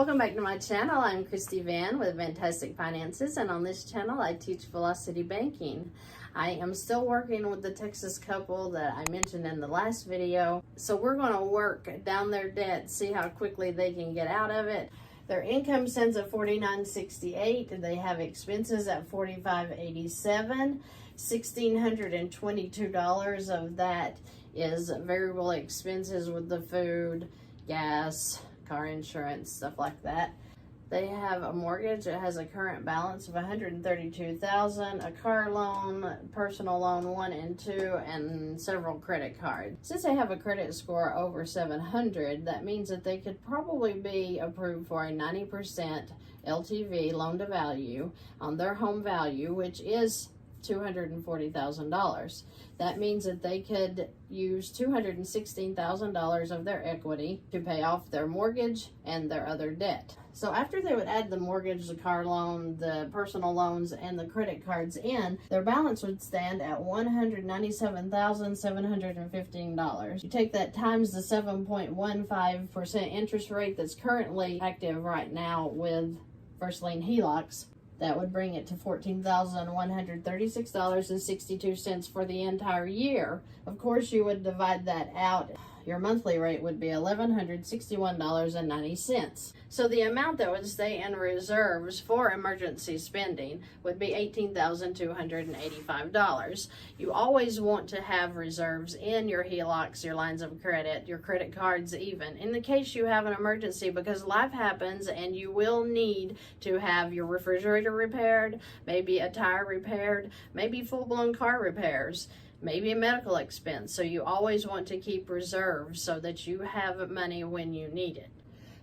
Welcome back to my channel. I'm Christy Vann with Fantastic Finances, and on this channel I teach velocity banking. I am still working with the Texas couple that I mentioned in the last video. So we're going to work down their debt, see how quickly they can get out of it. Their income stands at $49.68 and they have expenses at $45.87. $1,622 of that is variable expenses with the food, gas, car insurance, stuff like that. They have a mortgage that has a current balance of $132,000, a car loan, personal loan 1 and 2, and several credit cards. Since they have a credit score over 700, that means that they could probably be approved for a 90% LTV loan to value on their home value, which is $240,000. That means that they could use $216,000 of their equity to pay off their mortgage and their other debt. So after they would add the mortgage, the car loan, the personal loans, and the credit cards in, their balance would stand at $197,715. You take that times the 7.15% interest rate that's currently active right now with first lien HELOCs. That would bring it to $14,136.62 for the entire year. Of course, you would divide that out. Your monthly rate would be $1,161.90. So the amount that would stay in reserves for emergency spending would be $18,285. You always want to have reserves in your HELOCs, your lines of credit, your credit cards even, in the case you have an emergency, because life happens and you will need to have your refrigerator repaired, maybe a tire repaired, maybe full-blown car repairs, maybe a medical expense. So you always want to keep reserves so that you have money when you need it.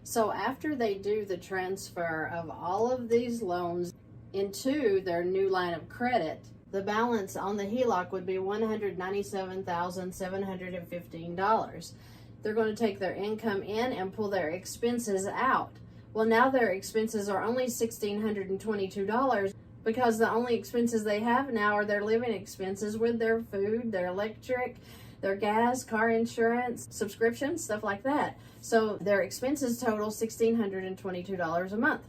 So after they do the transfer of all of these loans into their new line of credit, the balance on the HELOC would be $197,715. They're going to take their income in and pull their expenses out. Well, now their expenses are only $1,622. because the only expenses they have now are their living expenses with their food, their electric, their gas, car insurance, subscriptions, stuff like that. So their expenses total $1,622 a month.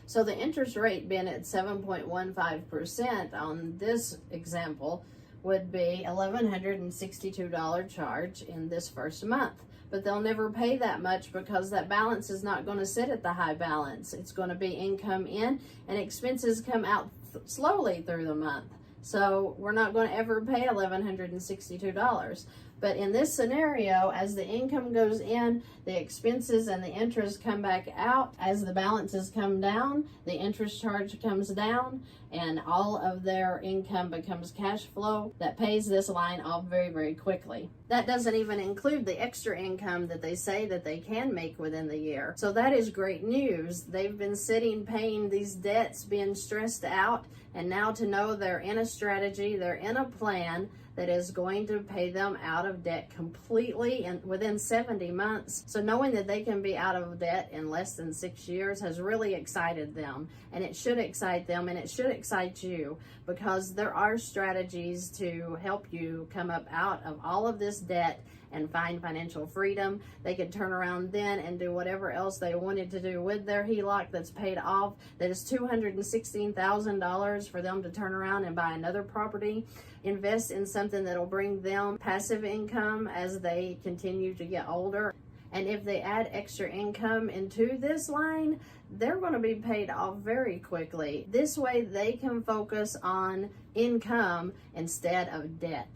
So the interest rate being at 7.15% on this example would be $1,162 charge in this first month. But they'll never pay that much because that balance is not going to sit at the high balance. It's going to be income in and expenses come out slowly through the month. So we're not going to ever pay $1,162. But in this scenario, as the income goes in, the expenses and the interest come back out. As the balances come down, the interest charge comes down, and all of their income becomes cash flow that pays this line off very, very quickly. That doesn't even include the extra income that they say that they can make within the year. So that is great news. They've been sitting, paying these debts, being stressed out, and now to know they're in a strategy, they're in a plan that is going to pay them out of debt completely and within 70 months. So knowing that they can be out of debt in less than 6 years has really excited them, and it should excite them, and it should excite you, because there are strategies to help you come up out of all of this debt and find financial freedom. They could turn around then and do whatever else they wanted to do with their HELOC that's paid off. That is $216,000 for them to turn around and buy another property, invest in something that'll bring them passive income as they continue to get older. And if they add extra income into this line, they're going to be paid off very quickly. This way they can focus on income instead of debt.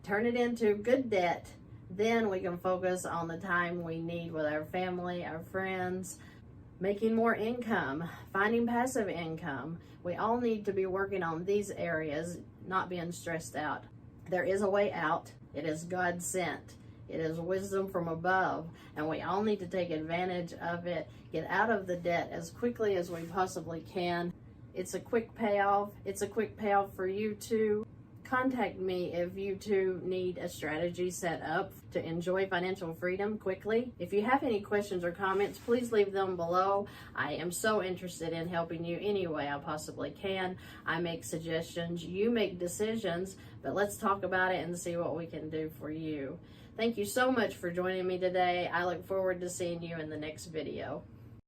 Turn it into good debt. Then we can focus on the time we need with our family, our friends, making more income, finding passive income. We all need to be working on these areas, not being stressed out. There is a way out. It is God sent. It is wisdom from above, and we all need to take advantage of it, get out of the debt as quickly as we possibly can. It's a quick payoff. It's a quick payoff for you too. Contact me if you too need a strategy set up to enjoy financial freedom quickly. If you have any questions or comments, please leave them below. I am so interested in helping you any way I possibly can. I make suggestions, you make decisions, but let's talk about it and see what we can do for you. Thank you so much for joining me today. I look forward to seeing you in the next video.